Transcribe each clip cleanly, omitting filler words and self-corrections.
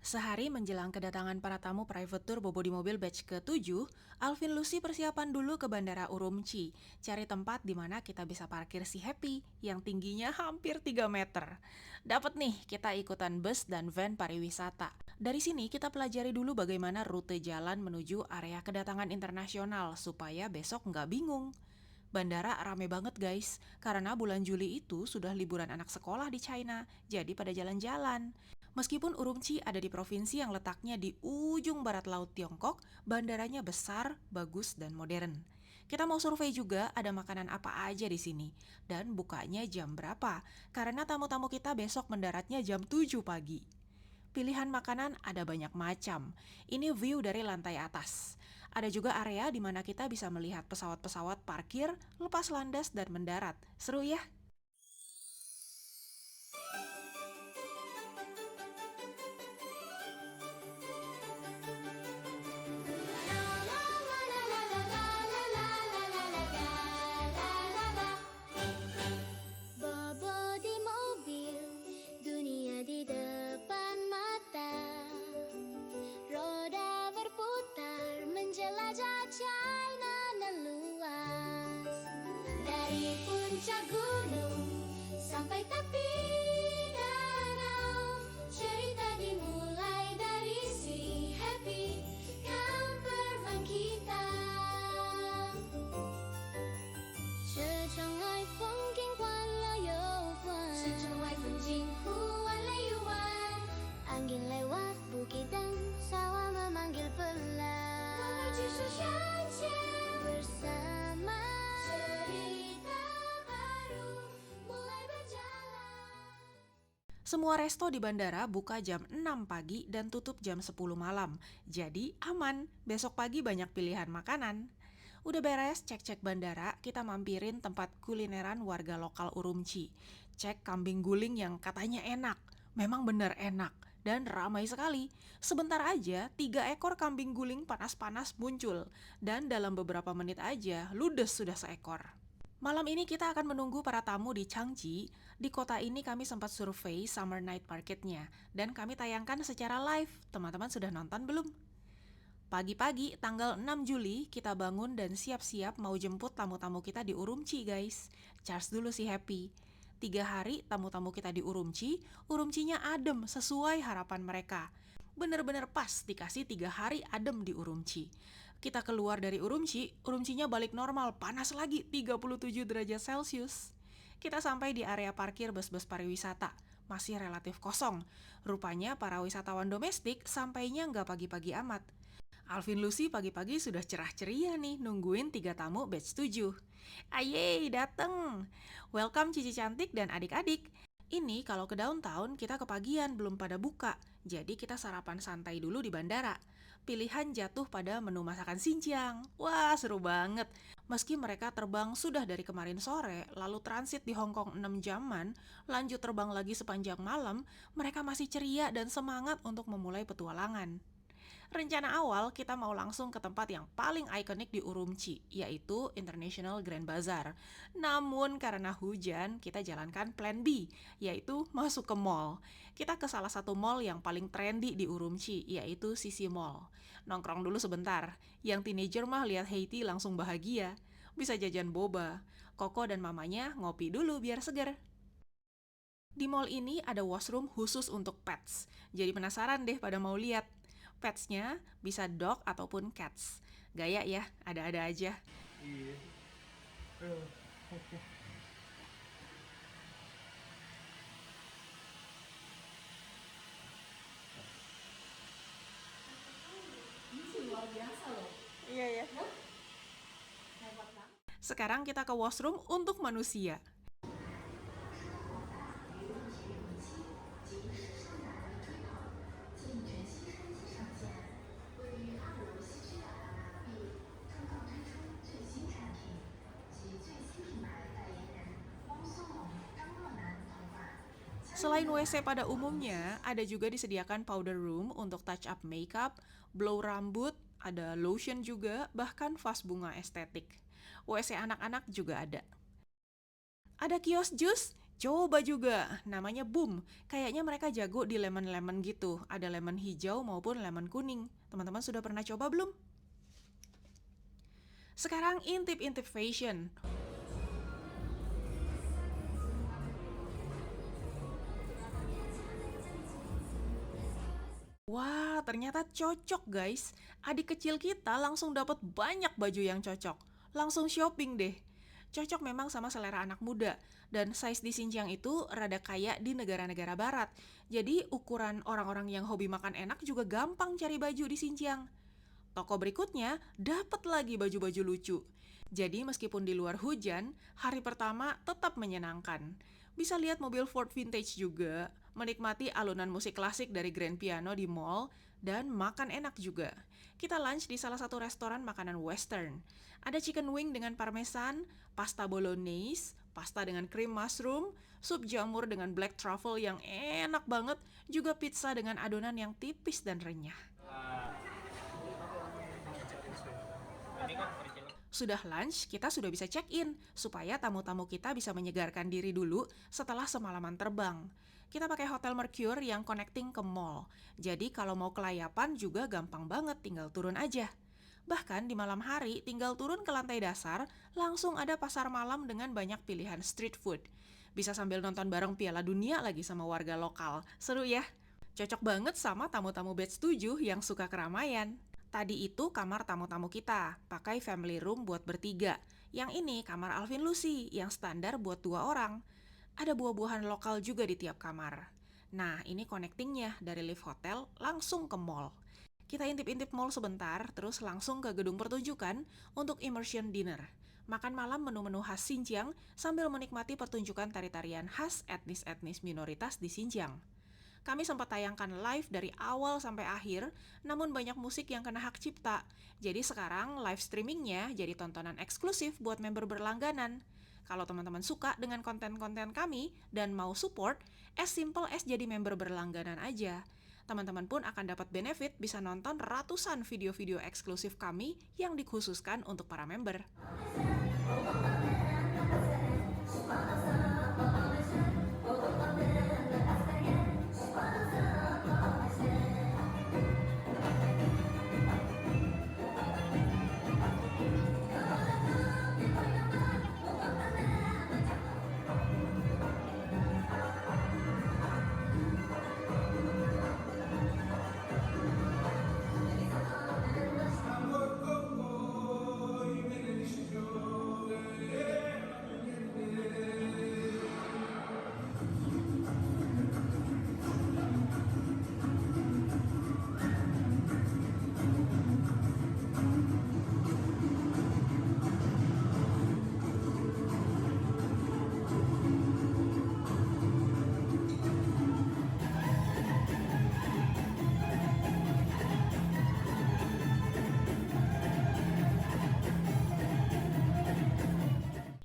Sehari menjelang kedatangan para tamu private tour Bobo di mobil batch ke-7, Alvin Lucy persiapan dulu ke Bandara Urumqi, cari tempat di mana kita bisa parkir si Happy yang tingginya hampir 3 meter. Dapat nih, kita ikutan bus dan van pariwisata. Dari sini kita pelajari dulu bagaimana rute jalan menuju area kedatangan internasional supaya besok nggak bingung. Bandara rame banget guys, karena bulan Juli itu sudah liburan anak sekolah di China, jadi pada jalan-jalan. Meskipun Urumqi ada di provinsi yang letaknya di ujung barat laut Tiongkok, bandaranya besar, bagus, dan modern. Kita mau survei juga ada makanan apa aja di sini, dan bukanya jam berapa, karena tamu-tamu kita besok mendaratnya jam 7 pagi. Pilihan makanan ada banyak macam. Ini view dari lantai atas. Ada juga area di mana kita bisa melihat pesawat-pesawat parkir, lepas landas, dan mendarat. Seru ya? Bobo di mobil, dunia di depan mata. Roda berputar, menjelajah China nan luas. Dari puncak gunung sampai tepi danau, cerita dimulai dari si Happy campervan kita. 这障碍风景欢乐又欢，是障碍风景忽完了又完。Angin lewat bukit dan sawah memanggil pelan. Menuju Shenzhen bersama, cerita baru mulai berjalan. Semua resto di bandara buka jam 6 pagi dan tutup jam 10 malam. Jadi aman, besok pagi banyak pilihan makanan. Udah beres cek-cek bandara, kita mampirin tempat kulineran warga lokal Urumqi. Cek kambing guling yang katanya enak. Memang bener enak dan ramai sekali. Sebentar aja 3 ekor kambing guling panas-panas muncul. Dan dalam beberapa menit aja ludes sudah seekor. Malam ini kita akan menunggu para tamu di Changji. Di kota ini kami sempat survei Summer Night Market-nya dan kami tayangkan secara live. Teman-teman sudah nonton belum? Pagi-pagi tanggal 6 Juli kita bangun dan siap-siap mau jemput tamu-tamu kita di Urumqi guys. Charge dulu si Happy. 3 hari tamu-tamu kita di Urumqi, Urumqinya adem sesuai harapan mereka. Bener-bener pas dikasih 3 hari adem di Urumqi. Kita keluar dari Urumqi, Urumqinya balik normal, panas lagi 37 derajat Celcius. Kita sampai di area parkir bus-bus pariwisata, masih relatif kosong. Rupanya para wisatawan domestik sampainya nggak pagi-pagi amat. Alvin Lucy pagi-pagi sudah cerah ceria nih nungguin 3 tamu batch 7. Aye, dateng! Welcome Cici Cantik dan adik-adik. Ini kalau ke downtown kita kepagian belum pada buka, jadi kita sarapan santai dulu di bandara. Pilihan jatuh pada menu masakan Xinjiang. Wah, seru banget. Meski mereka terbang sudah dari kemarin sore, lalu transit di Hong Kong 6 jaman, lanjut terbang lagi sepanjang malam, mereka masih ceria dan semangat untuk memulai petualangan. Rencana awal kita mau langsung ke tempat yang paling ikonik di Urumqi, yaitu International Grand Bazaar. Namun karena hujan, kita jalankan plan B, yaitu masuk ke mall. Kita ke salah satu mall yang paling trendy di Urumqi, yaitu Sisi Mall. Nongkrong dulu sebentar, yang teenager mah lihat Haiti langsung bahagia. Bisa jajan boba. Koko dan mamanya ngopi dulu biar seger. Di mall ini ada washroom khusus untuk pets. Jadi penasaran deh pada mau lihat. Petsnya bisa dog ataupun cats. Gaya ya, ada-ada aja. Iya. Eh, oke. Iya ya. Sekarang kita ke washroom untuk manusia. Selain WC pada umumnya, ada juga disediakan powder room untuk touch up makeup, blow rambut, ada lotion juga, bahkan vas bunga estetik. WC anak-anak juga ada. Ada kios jus? Coba juga, namanya Boom. Kayaknya mereka jago di lemon-lemon gitu. Ada lemon hijau maupun lemon kuning. Teman-teman sudah pernah coba belum? Sekarang intip-intip fashion. Wah, ternyata cocok guys. Adik kecil kita langsung dapat banyak baju yang cocok. Langsung shopping deh. Cocok memang sama selera anak muda. Dan size di Xinjiang itu rada kayak di negara-negara barat. Jadi ukuran orang-orang yang hobi makan enak juga gampang cari baju di Xinjiang. Toko berikutnya dapat lagi baju-baju lucu. Jadi meskipun di luar hujan, hari pertama tetap menyenangkan. Bisa lihat mobil Ford vintage juga, menikmati alunan musik klasik dari grand piano di mall, dan makan enak juga. Kita lunch di salah satu restoran makanan western. Ada chicken wing dengan parmesan, pasta bolognese, pasta dengan cream mushroom, sup jamur dengan black truffle yang enak banget, juga pizza dengan adonan yang tipis dan renyah. Sudah lunch, kita sudah bisa check-in, supaya tamu-tamu kita bisa menyegarkan diri dulu setelah semalaman terbang. Kita pakai Hotel Mercure yang connecting ke mall, jadi kalau mau kelayapan juga gampang banget, tinggal turun aja. Bahkan di malam hari, tinggal turun ke lantai dasar, langsung ada pasar malam dengan banyak pilihan street food. Bisa sambil nonton bareng Piala Dunia lagi sama warga lokal, seru ya? Cocok banget sama tamu-tamu batch 7 yang suka keramaian. Tadi itu kamar tamu-tamu kita, pakai family room buat bertiga. Yang ini kamar Alvin Lucy, yang standar buat 2 orang. Ada buah-buahan lokal juga di tiap kamar. Nah, ini connectingnya dari lift hotel langsung ke mall. Kita intip-intip mall sebentar, terus langsung ke gedung pertunjukan untuk immersion dinner. Makan malam menu-menu khas Xinjiang sambil menikmati pertunjukan tari-tarian khas etnis-etnis minoritas di Xinjiang. Kami sempat tayangkan live dari awal sampai akhir, namun banyak musik yang kena hak cipta. Jadi sekarang live streamingnya jadi tontonan eksklusif buat member berlangganan. Kalau teman-teman suka dengan konten-konten kami dan mau support, as simple as jadi member berlangganan aja. Teman-teman pun akan dapat benefit bisa nonton ratusan video-video eksklusif kami yang dikhususkan untuk para member.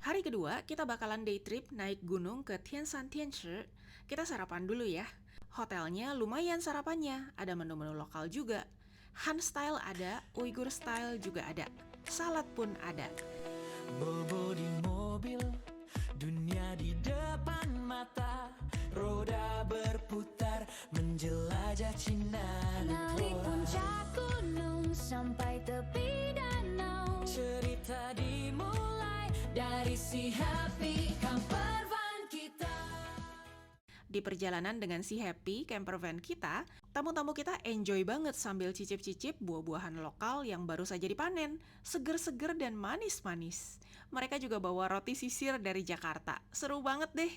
Hari kedua, kita bakalan day trip naik gunung ke Tianshan Tianshi. Kita sarapan dulu ya. Hotelnya lumayan sarapannya, ada menu-menu lokal juga. Han style ada, Uyghur style juga ada. Salad pun ada. Bobo di mobil, dunia di depan mata, roda berputar menjelajah Cina. Dari puncak gunung sampai tepi danau, Cerita dimulai dari si happy camper van kita. Di perjalanan dengan si Happy camper van kita, tamu-tamu kita enjoy banget sambil cicip-cicip buah-buahan lokal yang baru saja dipanen, seger-seger dan manis-manis. Mereka juga bawa roti sisir dari Jakarta, seru banget deh.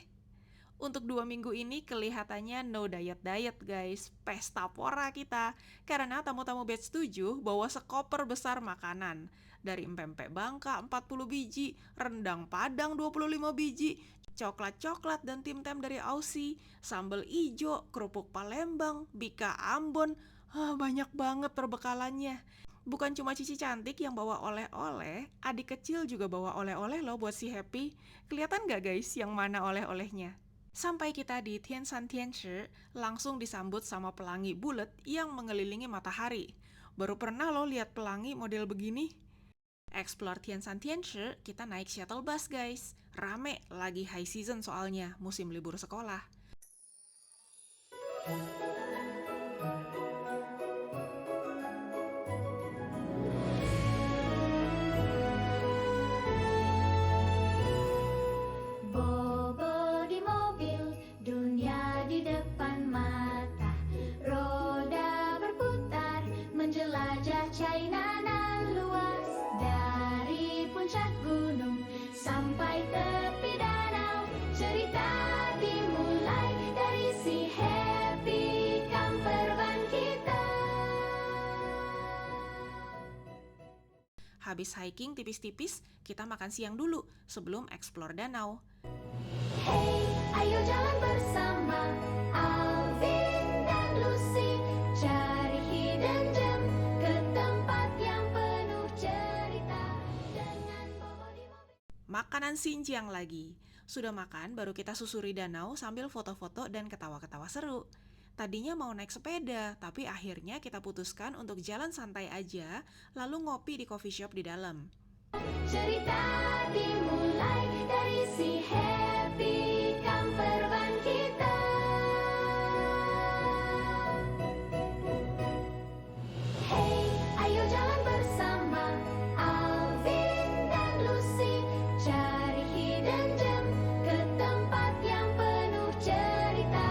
Untuk 2 minggu ini kelihatannya no diet-diet guys, pesta pora kita. Karena tamu-tamu batch 7 bawa sekoper besar makanan. Dari empempek Bangka 40 biji, rendang Padang 25 biji, coklat-coklat dan tim-tem dari Aussie, sambal ijo, kerupuk Palembang, bika Ambon. Banyak banget perbekalannya. Bukan cuma Cici cantik yang bawa oleh-oleh, adik kecil juga bawa oleh-oleh loh buat si Happy. Kelihatan gak guys yang mana oleh-olehnya? Sampai kita di Tianshan Tianshi, langsung disambut sama pelangi bulat yang mengelilingi matahari. Baru pernah lo lihat pelangi model begini. Explore Tianshan-Tianshi, kita naik shuttle bus guys. Rame, lagi high season soalnya, musim libur sekolah. Bobo di mobil, dunia di depan mata. Roda berputar, menjelajah China nan luas. Dari puncak gunung sampai tepi danau, cerita dimulai dari si happy camper van kita. Habis hiking tipis-tipis, kita makan siang dulu sebelum explore danau. Hey, ayo jalan bersama Alvin dan Lucy, cari hidden gem ke tempat yang penuh cerita dengan Bobo di mobil. Makanan Xinjiang lagi. Sudah makan, baru kita susuri danau sambil foto-foto dan ketawa-ketawa seru. Tadinya mau naik sepeda, tapi akhirnya kita putuskan untuk jalan santai aja, lalu ngopi di coffee shop di dalam. Cerita dimulai dari si happy camper van kita. Hey, ayo jalan bersama Alvin dan Lucy, cari hidden gem ke tempat yang penuh cerita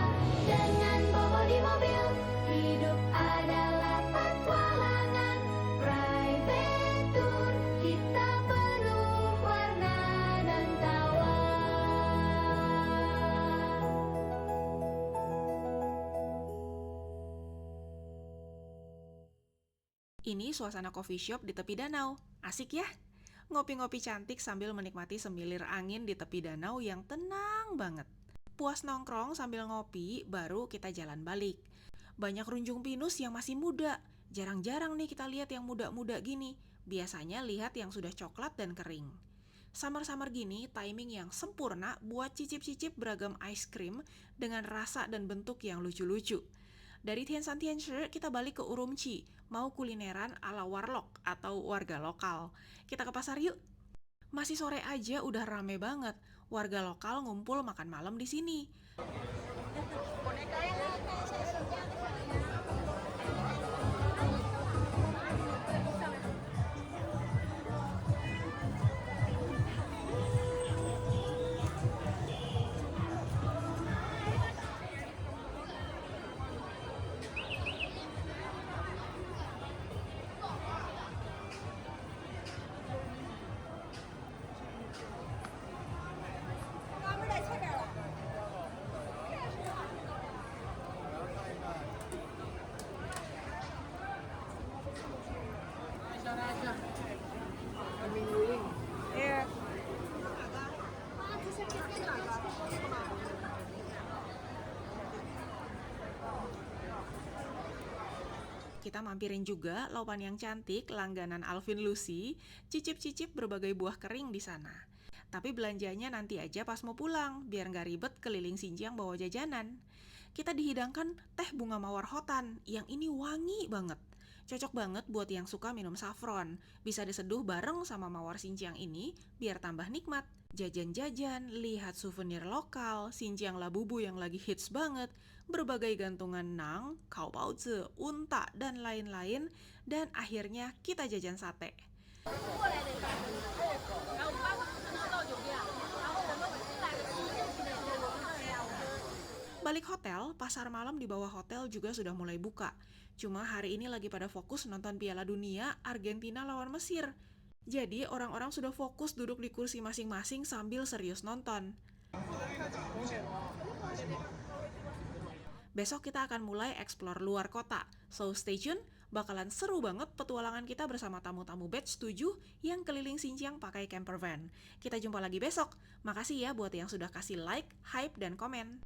dengan Bobo di mobil. Hidup adalah petualangan, private tour, kita penuh warna dan tawa. Ini suasana coffee shop di tepi danau. Asik ya? Ngopi-ngopi cantik sambil menikmati semilir angin di tepi danau yang tenang banget. Puas nongkrong sambil ngopi, baru kita jalan balik. Banyak runjung pinus yang masih muda. Jarang-jarang nih kita lihat yang muda-muda gini. Biasanya lihat yang sudah coklat dan kering. Summer-summer gini, timing yang sempurna buat cicip-cicip beragam ice cream dengan rasa dan bentuk yang lucu-lucu. Dari Tianshan-Tianshi, kita balik ke Urumqi, mau kulineran ala warlock atau warga lokal. Kita ke pasar yuk. Masih sore aja udah rame banget. Warga lokal ngumpul makan malam di sini. Kita mampirin juga laupan yang cantik langganan Alvin Lucy, cicip-cicip berbagai buah kering di sana. Tapi belanjanya nanti aja pas mau pulang, biar nggak ribet keliling Xinjiang bawa jajanan. Kita dihidangkan teh bunga mawar hotan, yang ini wangi banget. Cocok banget buat yang suka minum saffron. Bisa diseduh bareng sama mawar Xinjiang ini, biar tambah nikmat. Jajan-jajan, lihat souvenir lokal, Xinjiang Labubu yang lagi hits banget, berbagai gantungan nang, kaobaozi, unta, dan lain-lain, dan akhirnya kita jajan sate. Balik hotel, pasar malam di bawah hotel juga sudah mulai buka. Cuma hari ini lagi pada fokus nonton Piala Dunia Argentina lawan Mesir. Jadi orang-orang sudah fokus duduk di kursi masing-masing sambil serius nonton. Besok kita akan mulai explore luar kota. So stay tune, bakalan seru banget petualangan kita bersama tamu-tamu batch 7 yang keliling Xinjiang pakai camper van. Kita jumpa lagi besok. Makasih ya buat yang sudah kasih like, hype, dan komen.